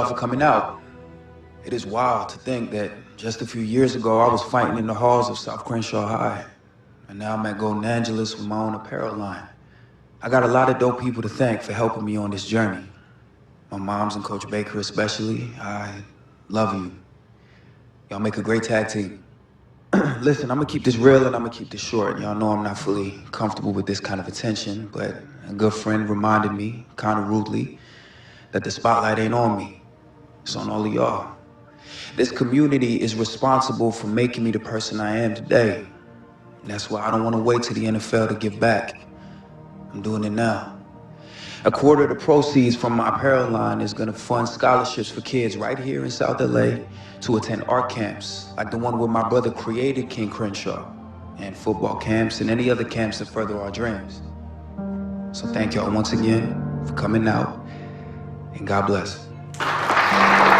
y'all for coming out. It is wild to think that just a few years ago, I was fighting in the halls of South Crenshaw High. And now I'm at Golden Angeles with my own apparel line. I got a lot of dope people to thank for helping me on this journey. My moms and Coach Baker especially. I love you. Y'all make a great tag team. Listen, I'm gonna keep this real and I'm gonna keep this short. Y'all know I'm not fully comfortable with this kind of attention, but a good friend reminded me, kind of rudely, that the spotlight ain't on me. It's on all of y'all. This community is responsible for making me the person I am today. And that's why I don't want to wait till the NFL to give back. I'm doing it now. A quarter of the proceeds from my apparel line is going to fund scholarships for kids right here in South LA to attend art camps, like the one where my brother created King Crenshaw, and football camps and any other camps that further our dreams. So thank y'all once again for coming out, and God bless.